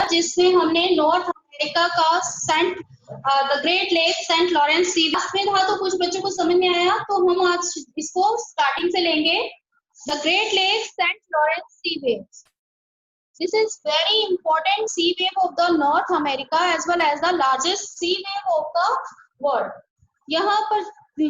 जिसमें हमने North America का the great lake Saint Lawrence sea में था, तो कुछ बच्चों को समझ में आया, तो हम आज इसको स्टार्टिंग से लेंगे। The great lake Saint Lawrence seaways, this is very important sea wave of the North America as well as the largest sea wave of the world. यहाँ पर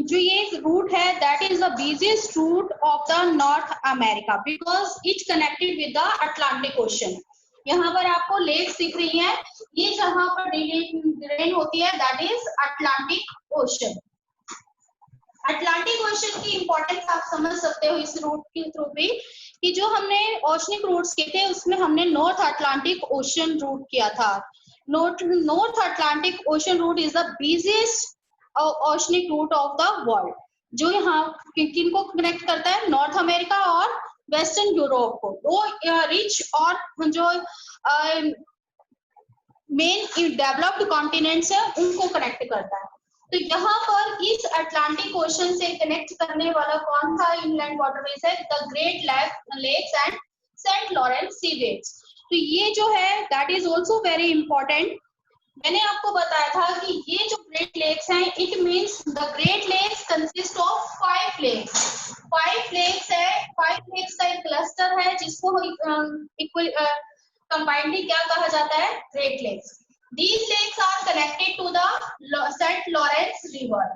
जो ये रूट है, that is the busiest route of the North America because it connected with the Atlantic Ocean. यहाँ पर आपको lakes दिख रही हैं, ये जहाँ पर रेन होती है that is Atlantic Ocean. Atlantic ocean की इंपॉर्टेंस आप समझ सकते हो इस रूट के थ्रू भी, कि जो हमने ओशनिक रूट्स किए थे उसमें हमने नॉर्थ अटलांटिक ओशन रूट किया था। North Atlantic Ocean route is the busiest oceanic route of the world, जो यहाँ किन को कनेक्ट करता है, नॉर्थ अमेरिका और वेस्टर्न यूरोप को, दो रिच और जो मेन डेवलप्ड कॉन्टिनेंट्स है उनको कनेक्ट करता है। तो यहाँ पर इस अटलांटिक ओशन से कनेक्ट करने वाला कौन सा इनलैंड वाटरवेज है, the Great Lakes and Saint Lawrence seaways. तो ये जो है that is also very important. मैंने आपको बताया था कि ये जो ग्रेट लेक्स हैं, it means the Great Lakes consist of 5 lakes. 5 lakes है, 5 लेक्स का एक क्लस्टर है जिसको कंबाइंडली क्या कहा जाता है, Great Lakes. These lakes are connected to the St. Lawrence River.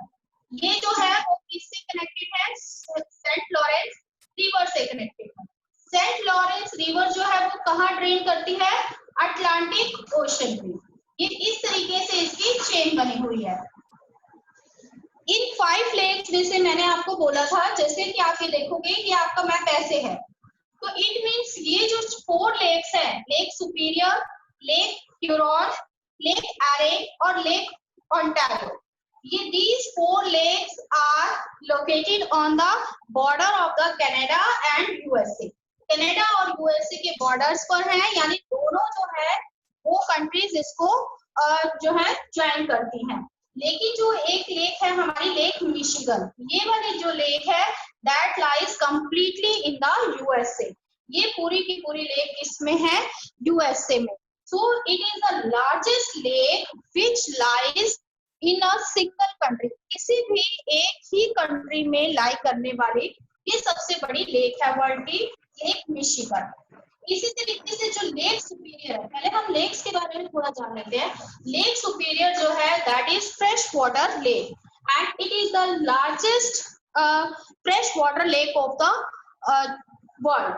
ये जो है वो किससे कनेक्टेड है, सेंट लॉरेंस रिवर से कनेक्टेड है। सेंट लॉरेंस रिवर जो है वो कहाँ ड्रेन करती है, अटलांटिक ओशन में। ये इस तरीके से इसकी चेन बनी हुई है। इन 5 लेक्स में से मैंने आपको बोला था, जैसे कि आप ये देखोगे कि आपका मैप ऐसे है, तो इट मीन्स ये जो 4 लेक्स है, lake superior, lake Huron, lake array और लेक ओंटारियो, ये these 4 lakes are located on the border of the Canada and USA. Canada और यूएसए के बॉर्डर्स पर हैं, यानी दोनों जो है वो कंट्रीज इसको जो है ज्वाइन करती हैं। लेकिन जो एक लेक है हमारी लेक मिशिगन, ये वाली जो लेक है that lies completely in the USA. ये पूरी की पूरी लेक इसमें है यूएसए में। So it is the largest lake which lies in a single country. किसी भी एक ही कंट्री में लाई करने वाली ये सबसे बड़ी लेक है वर्ल्ड की, लेक मिशिगन। इसी तरीके से जो लेक सुपीरियर है, पहले हम लेक्स के बारे में थोड़ा जान लेते हैं। लेक सुपीरियर जो है that is fresh water lake and it is the largest fresh water lake of the world.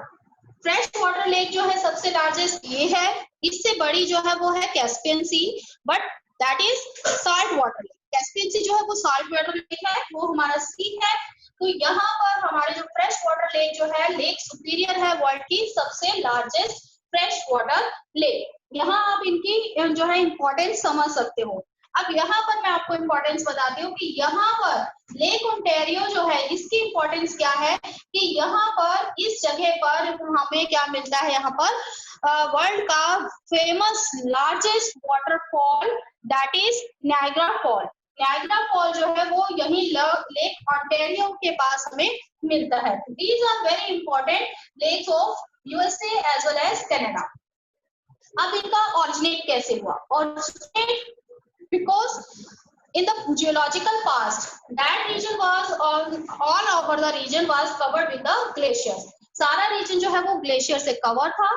Fresh water lake जो है सबसे लार्जेस्ट ये है, इससे बड़ी जो है वो है Caspian sea, but that is salt water lake. Caspian sea जो है वो साल्ट वाटर लेक है, वो हमारा सी है। तो यहाँ पर हमारे जो फ्रेश वाटर लेक जो है, लेक सुपीरियर है वर्ल्ड की सबसे लार्जेस्ट फ्रेश वाटर लेक। यहाँ आप इनकी जो है इंपॉर्टेंस समझ सकते हो। अब यहाँ पर मैं आपको इंपॉर्टेंस बताती हूँ कि यहाँ पर लेक ओंटारियो जो है इसकी इंपॉर्टेंस क्या है, कि यहाँ पर इस जगह पर हमें क्या मिलता है, यहाँ पर वर्ल्ड का famous largest waterfall that is Niagara fall. Niagara fall जो है वो यही लेक ओंटारियो के पास हमें मिलता है। These are very important lakes of USA as well as Canada. अब इनका ओरिजिनेट कैसे हुआ, originate because in the geological past that region was all over the region was covered with the glaciers. सारा reason जो है वो glacier से cover था।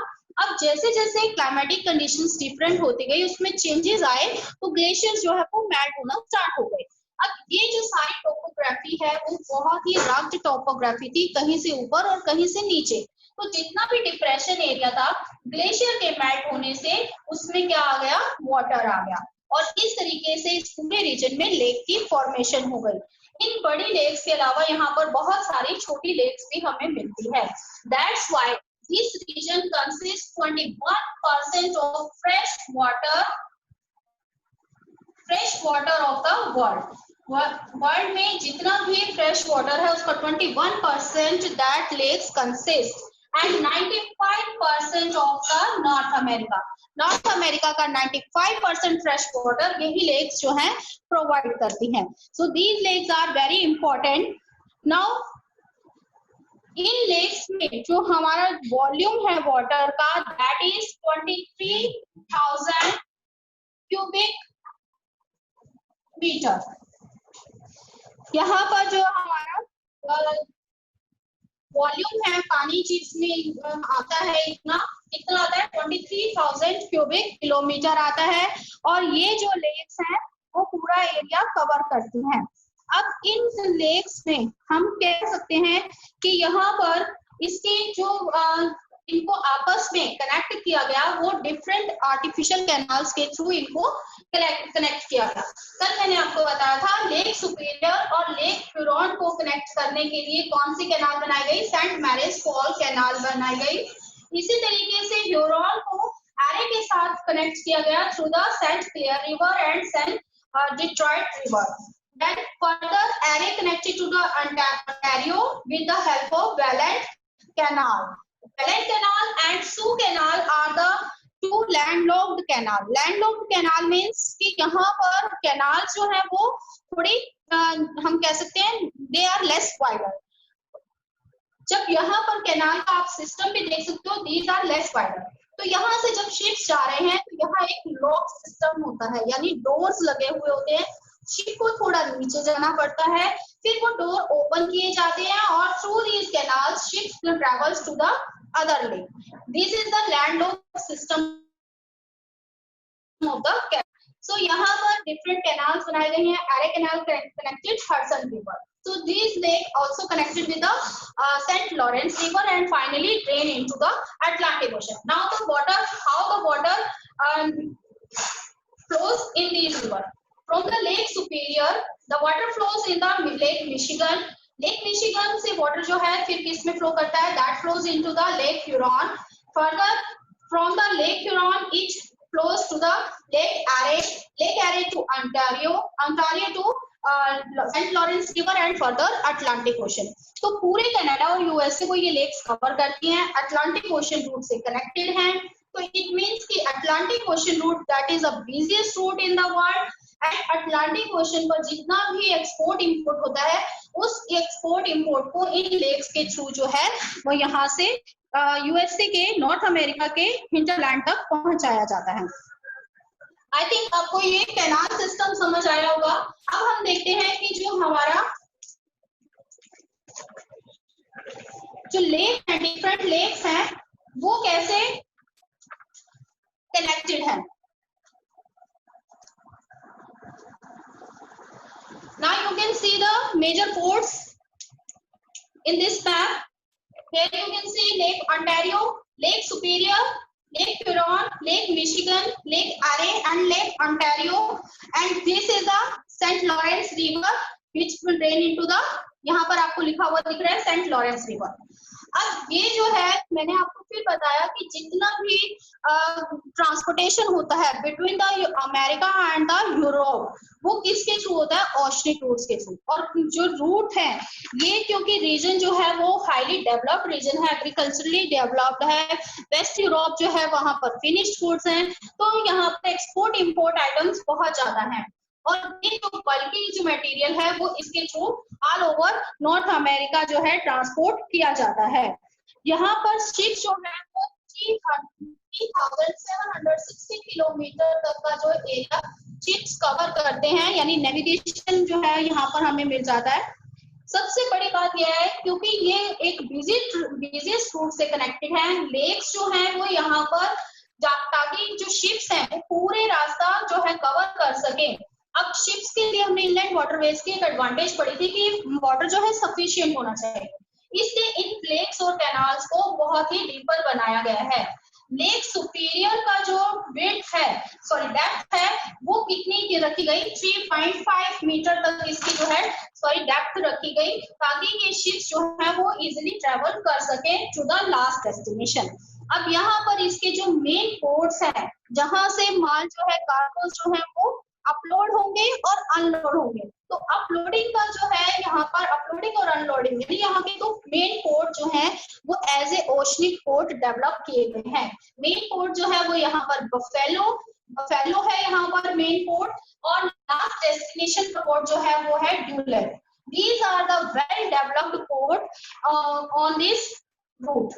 अब जैसे जैसे क्लाइमेटिक कंडीशंस डिफरेंट होती गई, उसमें चेंजेस आए, तो ग्लेशियर्स जो है वो मेल्ट होना स्टार्ट हो गए। अब ये जो सारी टोपोग्राफी है वो बहुत ही रग्ड टोपोग्राफी थी, कहीं से ऊपर और कहीं से नीचे। तो जितना भी डिप्रेशन एरिया था, ग्लेशियर के मेल्ट होने से उसमें क्या आ गया, वाटर आ गया, और इस तरीके से इस पूरे रीजन में लेक की फॉर्मेशन हो गई। इन बड़ी लेक्स के अलावा यहाँ पर बहुत सारी छोटी लेक्स भी हमें मिलती है। That's why this region consists 21% of fresh water of the world. World में जितना भी फ्रेश वाटर है उसका 21% that lakes consist and 95% of the North America. North America का 95% फ्रेश वाटर यही लेक्स जो हैं प्रोवाइड करती हैं। So these lakes are very important. Now इन लेक्स में जो हमारा वॉल्यूम है वाटर का दैट इज 23,000 मीटर। यहाँ पर जो हमारा वॉल्यूम है पानी जिसमें आता है इतना आता है 23,000 क्यूबिक किलोमीटर आता है, और ये जो लेक्स हैं वो पूरा एरिया कवर करती हैं। अब इन लेक्स में हम कह सकते हैं कि यहाँ पर इसके जो इनको आपस में कनेक्ट किया गया वो डिफरेंट आर्टिफिशियल कैनाल्स के थ्रू इनको कनेक्ट किया गया। कल मैंने आपको बताया था लेक सुपीरियर और लेक ह्यूरॉन को कनेक्ट करने के लिए कौन सी कैनाल बनाई गई, सेंट मैरीज फॉल कैनाल बनाई गई। इसी तरीके से ह्यूरॉन को एरे के साथ कनेक्ट किया गया through the Saint Clair River and Saint Detroit River. Then further array connected to the Ontario with the help of Welland Canal. Welland Canal and Soo Canal are the two landlocked canal. Landlocked canal means कि यहाँ पर canal जो है वो थोड़ी हम कह सकते हैं they are less wider. जब यहाँ पर कैनाल का आप सिस्टम भी देख सकते हो, these are less wider. तो यहाँ से जब शिप्स जा रहे हैं तो यहाँ एक लॉक सिस्टम होता है, यानी डोर्स लगे हुए होते हैं। शिप को थोड़ा नीचे जाना पड़ता है, फिर वो डोर ओपन किए जाते हैं और through these canals ships travels to the other lake. This is the landlocked system of the canal. So यहाँ पर डिफरेंट कैनाल्स बनाए गए हैं। Erie canal connected Hudson river, so these lake also connected with the St. Lawrence River and finally drain into the Atlantic Ocean. Now the water, how the water flows in these river. From the Lake Superior, the water flows in the Lake Michigan. Lake Michigan से water जो है फिर किस में flow करता है? That flows into the Lake Huron. Further, from the Lake Huron, it flows to the Lake Erie to Ontario to St. Lawrence River and further Atlantic Ocean. तो पूरे कनाडा और यूएसए को ये लेक्स कवर करती हैं, Atlantic Ocean route से connected हैं। तो इट मींस कि Atlantic Ocean route that is the busiest route in the world, and Atlantic Ocean पर जितना भी एक्सपोर्ट इंपोर्ट होता है उस एक्सपोर्ट इंपोर्ट को इन लेक्स के थ्रू जो है वो यहाँ से यूएसए के नॉर्थ अमेरिका के हिंटरलैंड तक पहुंचाया जाता है। आई थिंक आपको ये कैनाल सिस्टम समझ आया होगा। अब हम देखते हैं कि जो हमारा जो लेक है, डिफरेंट लेक्स हैं, वो कैसे कनेक्टेड है। Now you can see the major ports in this map. Here you can see Lake Ontario, Lake Superior, Lake Huron, Lake Michigan, Lake Erie and Lake Ontario, and this is the St. Lawrence River which will drain into the, यहाँ पर आपको लिखा हुआ दिख रहा है Saint Lawrence river. अब ये जो है मैंने आपको फिर बताया कि जितना भी ट्रांसपोर्टेशन होता है between the America and the Europe वो किसके थ्रू होता है? ओशनिक रूट्स के थ्रू। और जो रूट है ये क्योंकि रीजन जो है वो हाईली डेवलप्ड रीजन है, एग्रीकल्चरली डेवलप्ड है, वेस्ट यूरोप जो है वहां पर फिनिश्ड फूड्स हैं, तो यहाँ पर एक्सपोर्ट इंपोर्ट आइटम्स बहुत ज्यादा हैं। और ये जो बल्कि जो मटेरियल है वो इसके through all over north America जो है ट्रांसपोर्ट किया जाता है। यहाँ पर शिप जो है वो 3,760 किलोमीटर तक का जो एरिया शिप्स कवर करते हैं, यानी नेविगेशन जो है यहाँ पर हमें मिल जाता है। सबसे बड़ी बात यह है क्योंकि ये एक बिजिएस्ट रूट से कनेक्टेड है, लेक्स जो है वो यहाँ पर ताकि जो शिप्स हैं वो पूरे रास्ता जो है कवर कर सके। अब शिप्स के लिए हमने इनलैंड वाटरवेज की एक एडवांटेज पड़ी थी कि वाटर जो है सफिशिएंट होना चाहिए, इसलिए इन लेक्स और कैनाल्स को बहुत ही डीपर बनाया गया है। लेक सुपीरियर का जो विड्थ है, सॉरी डेप्थ है, वो कितनी रखी गई? 3.5 मीटर तक इसकी जो है डेप्थ रखी गई ताकि ये शिप्स जो है वो इजीली ट्रेवल कर सके टू द लास्ट डेस्टिनेशन। अब यहाँ पर इसके जो मेन पोर्ट्स हैं जहां से माल जो है कार्गो जो है वो अपलोड होंगे और अनलोड होंगे, तो अपलोडिंग का जो है यहाँ पर अपलोडिंग और अनलोडिंग यानी यहाँ के तो मेन पोर्ट जो है वो as a oceanic port develop किए गए हैं। मेन पोर्ट जो है वो यहाँ पर बफेलो है यहाँ पर मेन पोर्ट, और लास्ट डेस्टिनेशन पोर्ट जो है वो है ड्यूलर। These are the well developed port on this route.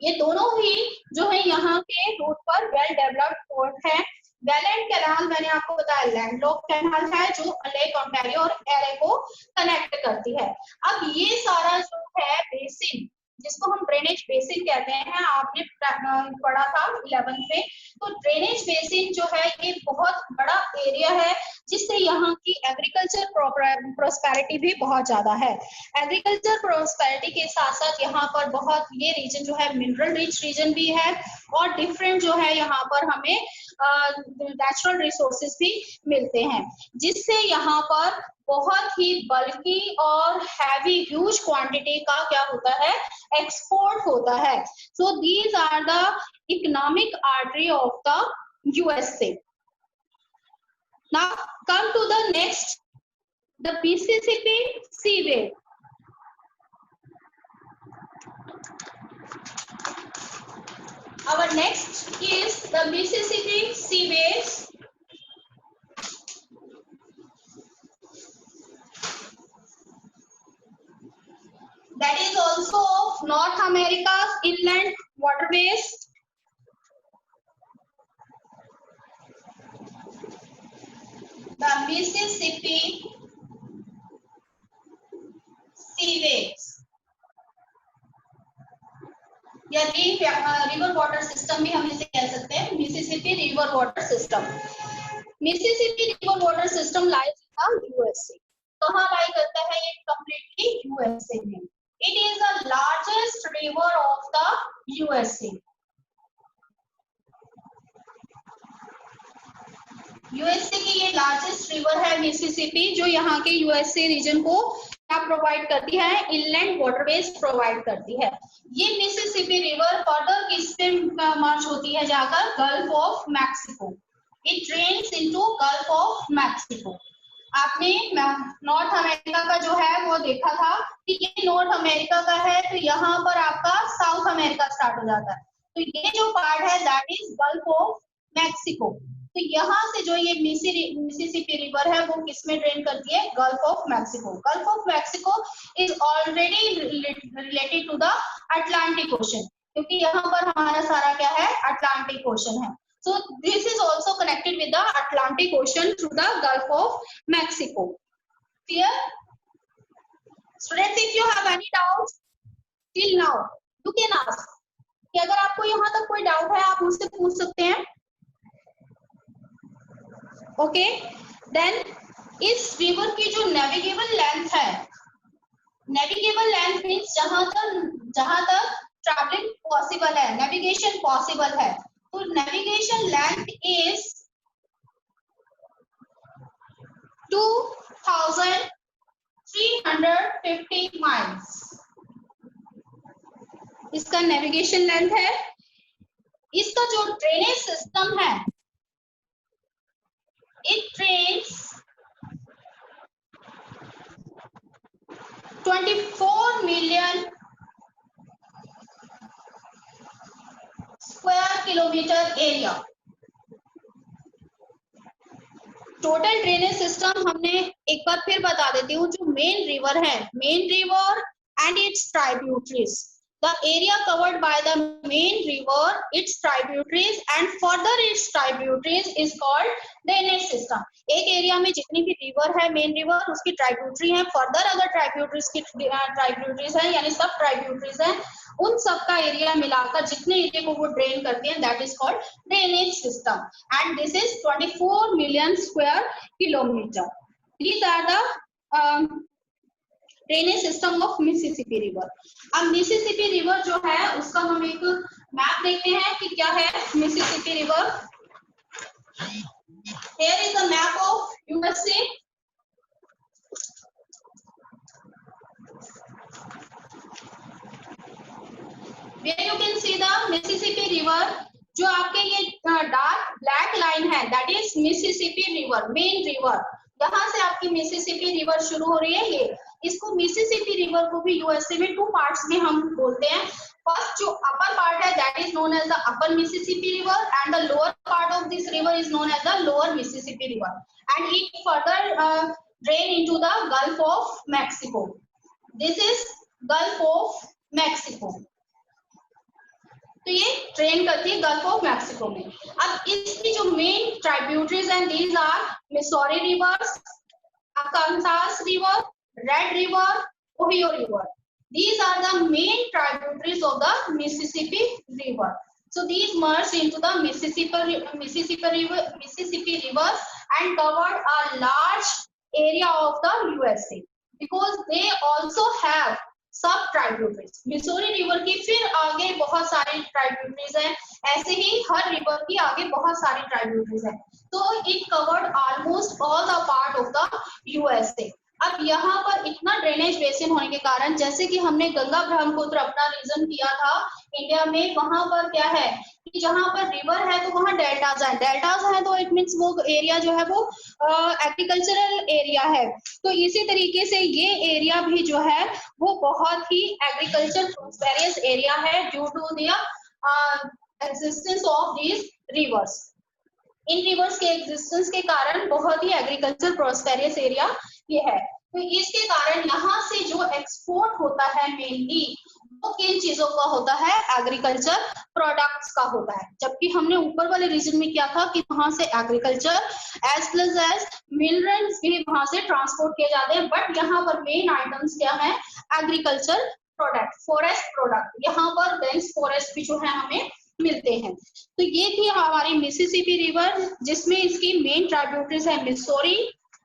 ये दोनों ही जो है यहाँ के रूट पर वेल डेवलप्ड पोर्ट है। वेलेंट कैनाल मैंने आपको बताया लैंडलॉक कैनाल है जो लेक ओंटारियो और एरे को कनेक्ट करती है। अब ये सारा जो है बेसिन जिसको हम ड्रेनेज बेसिन कहते हैं, आपने पढ़ा था 11th में। तो ड्रेनेज बेसिन जो है ये बहुत बड़ा एरिया है जिससे यहाँ की एग्रीकल्चर प्रोस्पेरिटी भी बहुत ज्यादा है। एग्रीकल्चर प्रोस्पेरिटी के साथ साथ यहाँ पर बहुत ये रीजन जो है मिनरल रिच रीजन भी है और डिफरेंट जो है यहाँ पर हमें नेचुरल रिसोर्सेज भी मिलते हैं जिससे यहाँ पर बहुत ही बल्कि और हैवी ह्यूज क्वांटिटी का क्या होता है एक्सपोर्ट होता है। So these are the economic artery of the USA. Now come to the next, the Mississippi Seaway. Our next is the Mississippi Seaways. That is also of North America's inland waterways. The Mississippi Seaways या river water system भी हम इसे कह सकते हैं, Mississippi river water system. Mississippi river water system lies in the USA. कहाँ लाई करता है ये? कंप्लीटली यूएसए में। It is the largest river of the USA. USA की ये लार्जेस्ट रिवर है मिसिसिपी, जो यहाँ के यूएसए रीजन को क्या प्रोवाइड करती है? इनलैंड वाटरवेज प्रोवाइड करती है। ये मिसिसिपी रिवर फर्दर किस पे मार्च होती है जाकर? Gulf of Mexico. It drains into gulf of Mexico. आपने नॉर्थ अमेरिका का जो है वो देखा था कि ये नॉर्थ अमेरिका का है, तो यहाँ पर आपका साउथ अमेरिका स्टार्ट हो जाता है। तो ये जो पार्ट है that is Gulf of Mexico. तो यहाँ से जो ये मिसिसिपी रिवर है वो किसमें ड्रेन करती है? Gulf of Mexico. Gulf of Mexico is already related to the Atlantic Ocean, क्योंकि यहाँ पर हमारा सारा क्या है? अटलांटिक ओशन है। So this is also connected with the Atlantic Ocean through the Gulf of Mexico. Clear? Students, if you have any doubts till now, you can ask. कि अगर आपको यहाँ तक कोई डाउट है आप मुझसे पूछ सकते हैं। ओके, देन इस रिवर की जो नेविगेबल लेंथ है, नेविगेबल लेंथ मीन्स जहां तक ट्रैवलिंग पॉसिबल है, नेविगेशन पॉसिबल है। तो नेविगेशन लेंथ इज 2350 माइल्स। इसका नेविगेशन लेंथ है। इसका जो ड्रेनेज सिस्टम है, it drains 24 million square kilometre area. Total drainage system हमने एक बार फिर बता देती हूँ। जो मेन रिवर है, main river and it's tributaries, the area covered by the main river, its tributaries and further its tributaries is called drainage system। एक area में जितनी भी रिवर है, मेन रिवर, उसकी ट्राइब्यूटरी है, फर्दर अगर ट्राइब्यूटरीज की ट्राइब्यूटरीज है यानी सब ट्राइब्यूटरीज है, उन सब का एरिया मिलाकर जितने एरिया को वो ड्रेन करती है that is called drainage system and this is 24 million square kilometre. These are the drainage system of Mississippi River. अब मिसिसिपी रिवर जो है उसका हम एक मैप देखते हैं कि क्या है Mississippi river. Here is a map of USA. Where you can see the Mississippi River। जो आपके ये डार्क ब्लैक लाइन है that is Mississippi river, main river. यहाँ से आपकी मिसिसिपी रिवर शुरू हो रही है। ये इसको मिसिसिपी रिवर को भी यूएसए में टू पार्ट्स में हम बोलते हैं। फर्स्ट जो अपर पार्ट है that is known as the Upper Mississippi River and the lower part of this river is known as the Lower Mississippi River and it further drain into the Gulf of Mexico. This is Gulf of Mexico. तो ये drain करती है Gulf of Mexico में। अब इसकी जो main tributaries हैं, these are Missouri rivers, Arkansas river, red river, Ohio river. These are the main tributaries of the Mississippi River. So these merge into the Mississippi River and covered a large area of the USA because they also have सब tributaries. Missouri river की फिर आगे बहुत सारी tributaries हैं, ऐसे ही हर river की आगे बहुत सारी ट्राइब्यूटरीज हैं। तो it covered almost all the part of the USA. अब यहाँ पर इतना ड्रेनेज बेसिन होने के कारण, जैसे कि हमने गंगा ब्रह्मपुत्र अपना रीजन किया था इंडिया में, वहां पर क्या है कि जहां पर रिवर है तो वहां डेल्टाज है, डेल्टाज है तो इट मीन्स वो एरिया जो है वो एग्रीकल्चरल एरिया है। तो इसी तरीके से ये एरिया भी जो है वो बहुत ही एग्रीकल्चर प्रोस्पेरियस एरिया है due to the existence of these rivers. इन रिवर्स के एग्जिस्टेंस के कारण बहुत ही एग्रीकल्चर प्रोस्पेरियस एरिया ये है। तो इसके कारण यहाँ से जो एक्सपोर्ट होता है मेनली वो किन चीजों का होता है, एग्रीकल्चर प्रोडक्ट्स का होता है। जबकि हमने ऊपर वाले रीजन में क्या था कि वहां से agriculture as plus as minerals भी वहां से ट्रांसपोर्ट किए जाते हैं, बट यहाँ पर मेन आइटम्स क्या है, एग्रीकल्चर प्रोडक्ट, फॉरेस्ट प्रोडक्ट। यहाँ पर डेंस फॉरेस्ट भी जो है हमें मिलते हैं। तो ये थी हमारी मिसिसिपी रिवर, जिसमें इसकी मेन ट्राइब्यूटरीज है Missouri,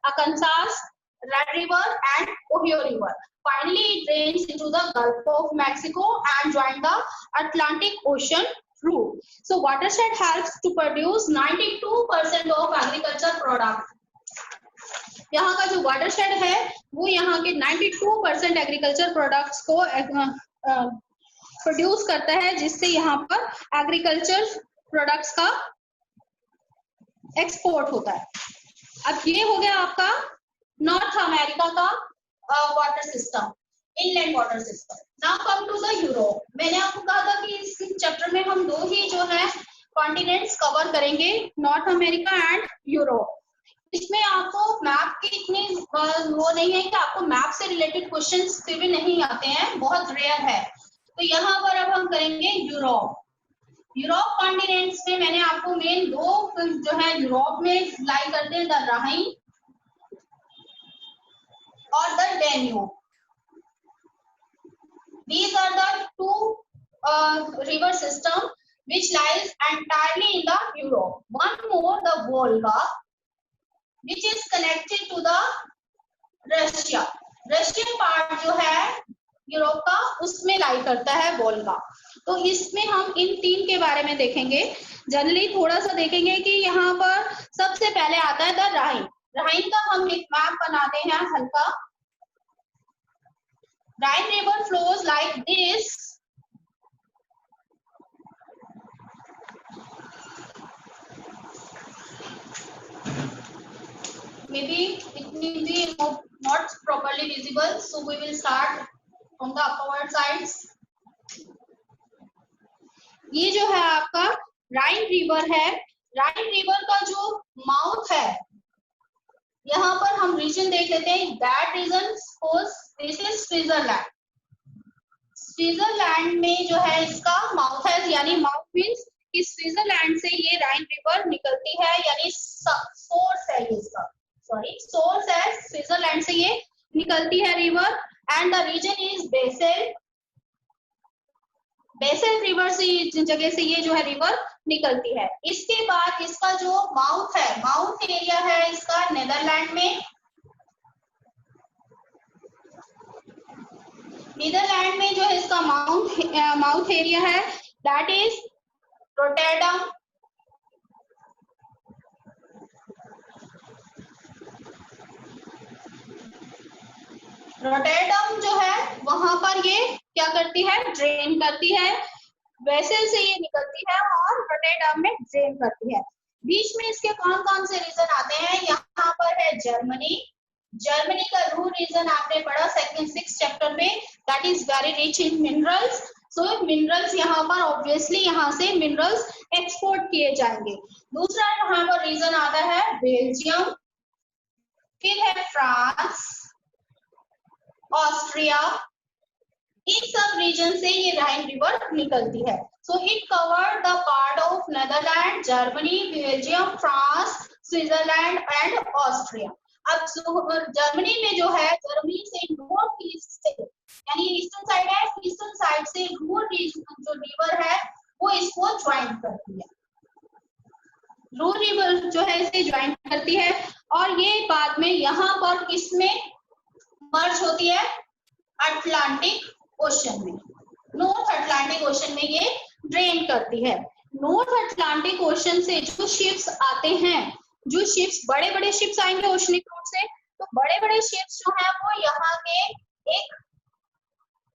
Arkansas, red river and Ohio river. Finally, it drains into the Gulf of Mexico and join the Atlantic Ocean through. So, watershed helps to produce 92% of agriculture product. यहाँ का जो watershed है वो यहाँ के 92% agriculture products को produce करता है, जिससे यहाँ पर एग्रीकल्चर प्रोडक्ट्स का एक्सपोर्ट होता है। अब ये हो गया आपका नॉर्थ अमेरिका का water system, inland water system. Now come to the Europe. मैंने आपको कहा था कि इस चैप्टर में हम दो ही जो है कॉन्टिनेंट्स कवर करेंगे, नॉर्थ अमेरिका एंड यूरोप। इसमें आपको मैप की इतनी वो नहीं है कि आपको मैप से रिलेटेड क्वेश्चंस फिर भी नहीं आते हैं, बहुत रेयर है। तो यहाँ पर अब हम करेंगे यूरोप। यूरोप कॉन्टिनेंट्स में मैंने आपको मेन दो जो है यूरोप में लाई करते हैं, द राइन और the Danube. These are the two river system which lies entirely in the Europe. One more, the Volga, which is connected to the Russia. Russian part जो है यूरोप का उसमें लाई करता है वोल्गा। तो इसमें हम इन तीन के बारे में देखेंगे। जनरली थोड़ा सा देखेंगे कि यहाँ पर सबसे पहले आता है द राइन। राइन का हम एक मैप बनाते हैं हल्का। Rhine river flows like this. Maybe it will be not properly visible, so we will start from the upward sides. ये जो है आपका राइन रिवर है। राइन रिवर का जो माउथ है, यहाँ पर हम रीजन देख लेते हैं। That region suppose this is Switzerland. Switzerland में जो है इसका माउथ है, यानी माउथ मीन्स कि स्विट्जरलैंड से ये राइन रिवर निकलती है, यानी सोर्स है ये इसका, सॉरी सोर्स है, स्विट्जरलैंड से ये निकलती है river. And the region is Basel. Basel river से जगह से ये जो है रिवर निकलती है। इसके बाद इसका जो माउथ है, माउथ एरिया है इसका नीदरलैंड में। नीदरलैंड में जो है इसका माउथ एरिया है, दैट इज रोटरडम। रोटरडम जो है वहां पर ये क्या करती है, ड्रेन करती है। वेसल से ये निकलती है और रोटरडम में ड्रेन करती है। बीच में इसके कौन कौन से रीजन आते हैं, यहाँ पर है जर्मनी। जर्मनी का रूट रीजन आपने पढ़ा सेकंड 6 चैप्टर में, that is very rich in minerals. So minerals यहाँ पर ऑब्वियसली यहाँ से मिनरल्स एक्सपोर्ट किए जाएंगे। दूसरा यहाँ पर रीजन आता है बेल्जियम, फिर है फ्रांस, ऑस्ट्रिया, इन सब रीजन से ये राइन रिवर निकलती है। So it covered the part of Netherland, Germany, Belgium, France, Switzerland and Austria. अब जर्मनी में जो है, जर्मनी से नॉर्थ ईस्ट से यानी ईस्टर्न साइड है, ईस्टर्न साइड से रूर रीजन जो रिवर है वो इसको ज्वाइन करती है, रूर रिवर जो है इसे ज्वाइन करती है और ये बाद में यहाँ पर किसमें मर्ज होती है, अटलांटिक ओशन में, नॉर्थ अटलांटिक ओशन में ये ड्रेन करती है। नॉर्थ अटलांटिक ओशन से जो शिप्स आते हैं, जो शिप्स बड़े बड़े शिप्स आएंगे ओशनिक रूट से, तो बड़े बड़े शिप्स जो है वो यहाँ के एक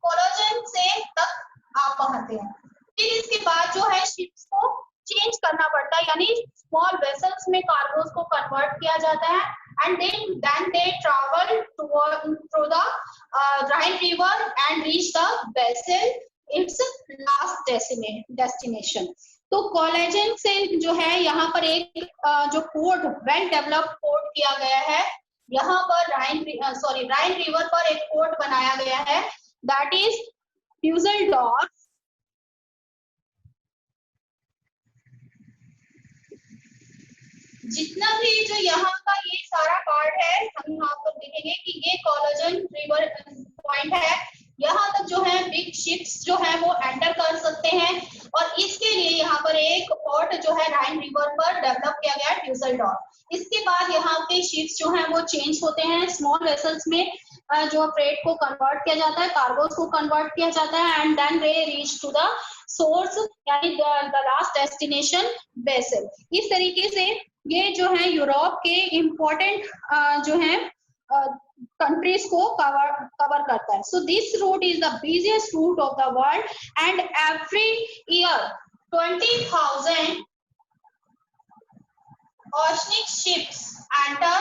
कोलोजन से तक आ पहुंचते हैं। फिर इसके बाद जो है शिप्स को चेंज करना पड़ता है, यानी स्मॉल वेसल्स में कार्गोस को कन्वर्ट किया जाता है and then they travel through the Rhine River and reach the vessel its last destination. तो कोलेजन से जो है यहाँ पर एक जो पोर्ट, वेल डेवलप्ड पोर्ट किया गया है, यहाँ पर राइन रिवर पर एक पोर्ट बनाया गया है, दैट इज ड्यूसेलडॉर्फ। जितना भी जो यहाँ का ये सारा पार्ट है, हम यहाँ पर देखेंगे कि ये कोलोजन रिवर पॉइंट है, यहाँ तक जो है बिग शिप्स जो है वो एंटर कर सकते हैं और इसके लिए यहाँ पर एक पोर्ट जो है राइन रिवर पर डेवलप किया गया है, ड्यूसेलडॉर्फ। इसके बाद यहाँ के शिप्स जो है वो चेंज होते हैं स्मॉल वेसल्स में, जो फ्रेट को कन्वर्ट किया जाता है, कार्गोस को कन्वर्ट किया जाता है and then they reach to the source यानी द लास्ट डेस्टिनेशन वेसल। इस तरीके से ये जो है यूरोप के इम्पोर्टेंट जो है कंट्रीज को कवर करता है। So this route is the busiest route of the world and every year 20,000 oceanic ships enter,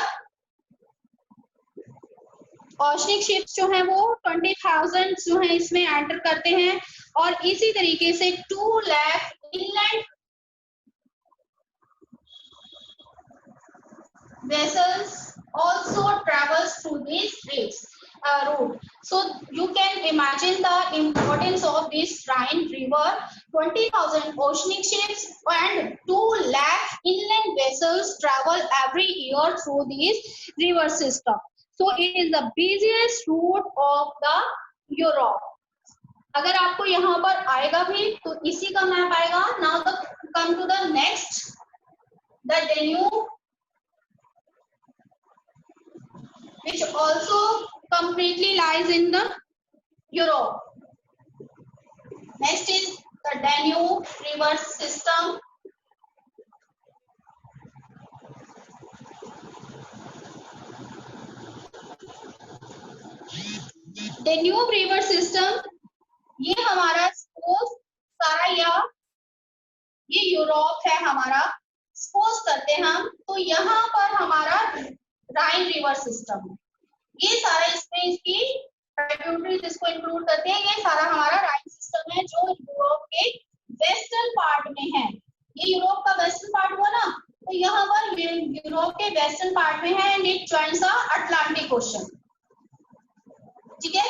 oceanic ships जो है वो 20,000 जो है इसमें एंटर करते हैं और इसी तरीके से 2 lakh inland vessels also travels through this route. So you can imagine the importance of this Rhine River. 20,000 oceanic ships and 2 lakh inland vessels travel every year through this river system. So it is the busiest route of the Europe. अगर आपको यहाँ पर आएगा भी तो इसी का map आएगा। Now the come to the next, the Danube, which also completely lies in the Europe. Next is the Danube river system. Danube river system ये हमारा सारा या ये यूरोप है हमारा, सपोज करते हैं हम, तो यहाँ पर हमारा राइन रिवर सिस्टम है, ये सारा इसमें इसकी ट्राइब्यूटरीज इसको इंक्लूड करते हैं, ये सारा हमारा राइन सिस्टम है जो यूरोप के वेस्टर्न पार्ट में है। ये यूरोप का वेस्टर्न पार्ट हुआ ना, तो यहाँ पर यूरोप के वेस्टर्न पार्ट में है and it joins the Atlantic ocean. ठीक है,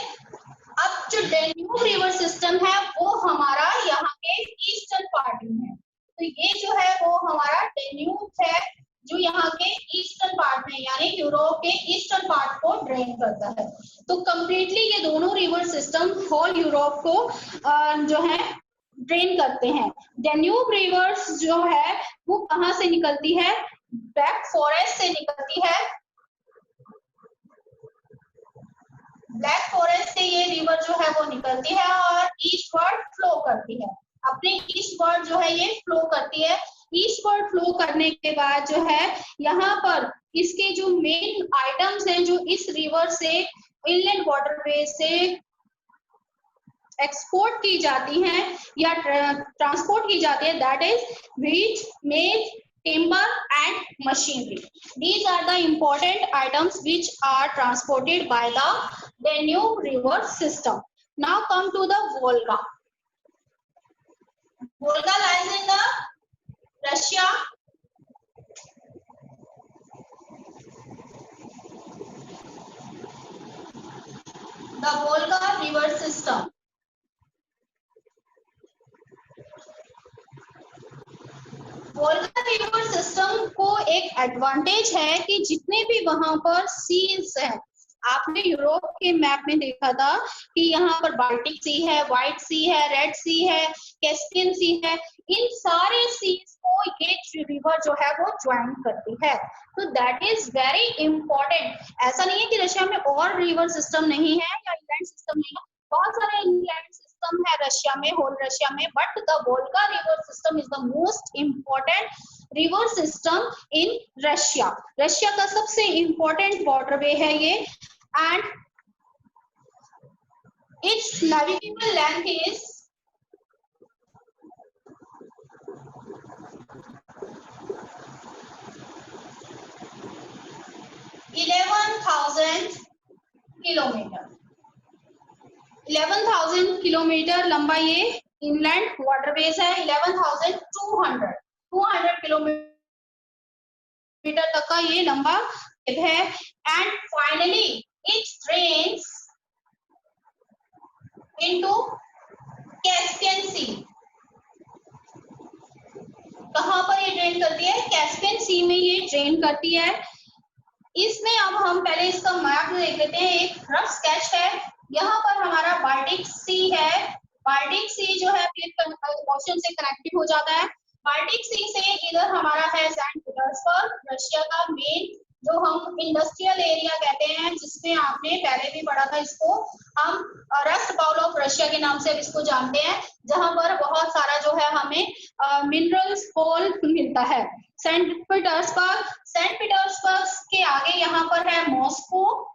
अब जो डैन्यूब रिवर सिस्टम है वो हमारा यहाँ के ईस्टर्न पार्ट में है, तो ये जो है वो हमारा डैन्यूब है जो यहाँ के ईस्टर्न पार्ट में यानी यूरोप के ईस्टर्न पार्ट को ड्रेन करता है। तो कंप्लीटली ये दोनों रिवर सिस्टम होल यूरोप को जो है ड्रेन करते हैं। डैन्यूब रिवर्स जो है वो कहाँ से निकलती है, ब्लैक फॉरेस्ट से निकलती है। ब्लैक फॉरेस्ट से ये रिवर जो है वो निकलती है और ईस्टवर्ड फ्लो करती है, अपने ईस्टवर्ड जो है ये फ्लो करती है। ईस्टवर्ड फ्लो करने के बाद जो है यहाँ पर इसके जो मेन आइटम्स हैं जो इस रिवर से इनलैंड वाटरवे से एक्सपोर्ट की जाती हैं या ट्रांसपोर्ट की जाती है, दैट इज व्हीट, मेज, timber and machinery. These are the important items which are transported by the Danube river system. Now come to the Volga. Volga lies in the Russia. The Volga river system. Volga river system को एक advantage है कि जितने भी वहां पर seize हैं, आपने यूरोप के मैप में देखा था कि यहाँ पर बाल्टिक सी है, व्हाइट सी है, रेड सी है, कैस्पियन सी है, इन सारे सीज को ये रिवर जो है वो ज्वाइन करती है। तो दैट इज वेरी इंपॉर्टेंट। ऐसा नहीं है कि रशिया में और रिवर सिस्टम नहीं है या इंलैंड सिस्टम नहीं है, बहुत सारे इंलैंड सिस्टम है रशिया में, होल रशिया में, but the Volga river system is the most important river system in Russia. Russia का सबसे इंपॉर्टेंट वाटरवे है ये, and it's navigable length is 11,000 kilometre. 11,000 kilometre लंबा ये इनलैंड वाटरवेज है। 11,200 किलोमीटर तक का ये लंबा है। And finally it drains into Caspian sea. कहां पर ये ड्रेन करती है? कैस्पियन सी में ये ड्रेन करती है। इसमें अब हम पहले इसका मैप देख लेते हैं, एक रफ स्केच है। यहाँ पर हमारा बाल्टिक सी है। बाल्टिक सी जो है ओशन से कनेक्टेड हो जाता है। बाल्टिक सी से इधर हमारा है सेंट पीटर्सबर्ग, रशिया का मेन जो हम इंडस्ट्रियल एरिया कहते हैं, जिसमें आपने पहले भी पढ़ा था, इसको हम रस्ट बाउल ऑफ रशिया के नाम से इसको जानते हैं, जहां पर बहुत सारा जो है हमें मिनरल्स कोल मिलता है। सेंट पीटर्सबर्ग के आगे यहाँ पर है मॉस्को।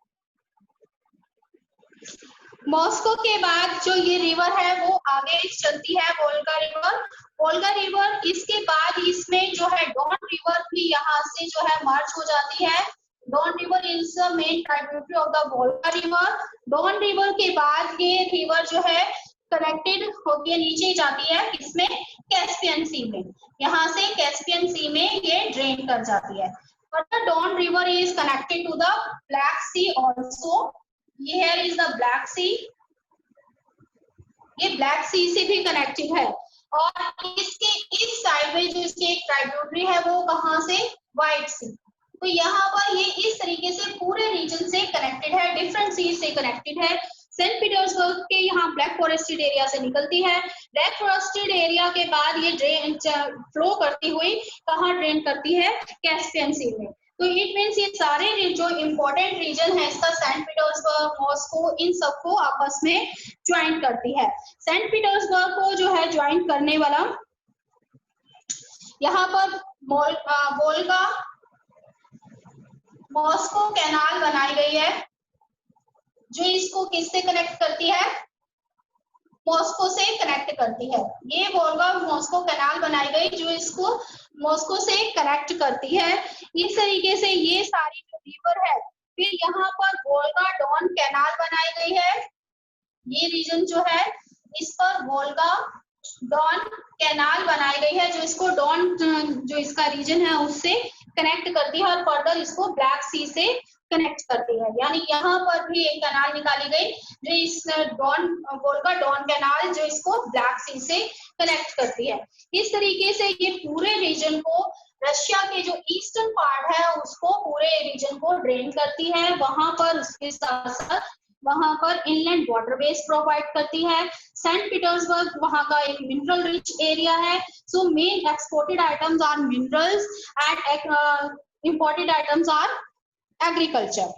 मॉस्को के बाद जो ये रिवर है वो आगे चलती है वोल्गा रिवर। वोल्गा रिवर इसके बाद इसमें जो है डॉन रिवर भी यहाँ से जो है मार्च हो जाती है। Don River is the main tributary of the Volga River. Don River के बाद ये रिवर जो है कनेक्टेड होती है, नीचे जाती है किसमें? कैस्पियन सी में। यहाँ से कैस्पियन सी में ये ड्रेन कर जाती है। But the Don River is connected to the Black Sea also. Here is the Black Sea। ये ब्लैक सी से भी कनेक्टेड है। और इसके इस साइड में जो इसकी एक ट्राइब्यूटरी है वो कहाँ से? व्हाइट सी। तो यहाँ पर ये इस तरीके से पूरे रीजन से कनेक्टेड है, डिफरेंट सी से कनेक्टेड है। सेंट पीटर्सबर्ग के यहाँ ब्लैक फॉरेस्टेड एरिया से निकलती है। ब्लैक फॉरेस्टेड एरिया के बाद ये ड्रेन फ्लो करती हुई कहाँ ड्रेन करती है? कैस्पियन सी में। तो इट मीन्स ये सारे जो इम्पोर्टेंट रीजन है इसका, सेंट पीटर्सबर्ग, मॉस्को, इन सबको आपस में ज्वाइन करती है। सेंट पीटर्सबर्ग को जो है ज्वाइन करने वाला यहाँ पर वोल्गा मॉस्को कैनाल बनाई गई है, जो इसको किससे कनेक्ट करती है? मॉस्को से कनेक्ट करती है। ये वोल्गा मॉस्को कैनाल बनाई गई जो इसको मॉस्को से कनेक्ट करती है। इस तरीके से ये सारी जो रिवर है, फिर यहाँ पर वोल्गा डॉन कैनाल बनाई गई है। ये रीजन जो है इस पर वोल्गा डॉन कैनाल बनाई गई है, जो इसको डॉन जो इसका रीजन है उससे कनेक्ट करती है और फर्दर इसको ब्लैक सी से कनेक्ट करती है। यानी यहाँ पर भी एक कैनाल निकाली गई जो इस वोल्गा डॉन कैनाल जो इसको ब्लैक सी से कनेक्ट करती है। इस तरीके से ये पूरे रीजन को, रशिया के जो ईस्टर्न पार्ट है उसको, पूरे रीजन को ड्रेन करती है। वहां पर उसके साथ साथ वहां पर इनलैंड वाटरवेज प्रोवाइड करती है। सेंट पीटर्सबर्ग वहां का एक मिनरल रिच एरिया है। So main exported items are minerals and imported items are agriculture।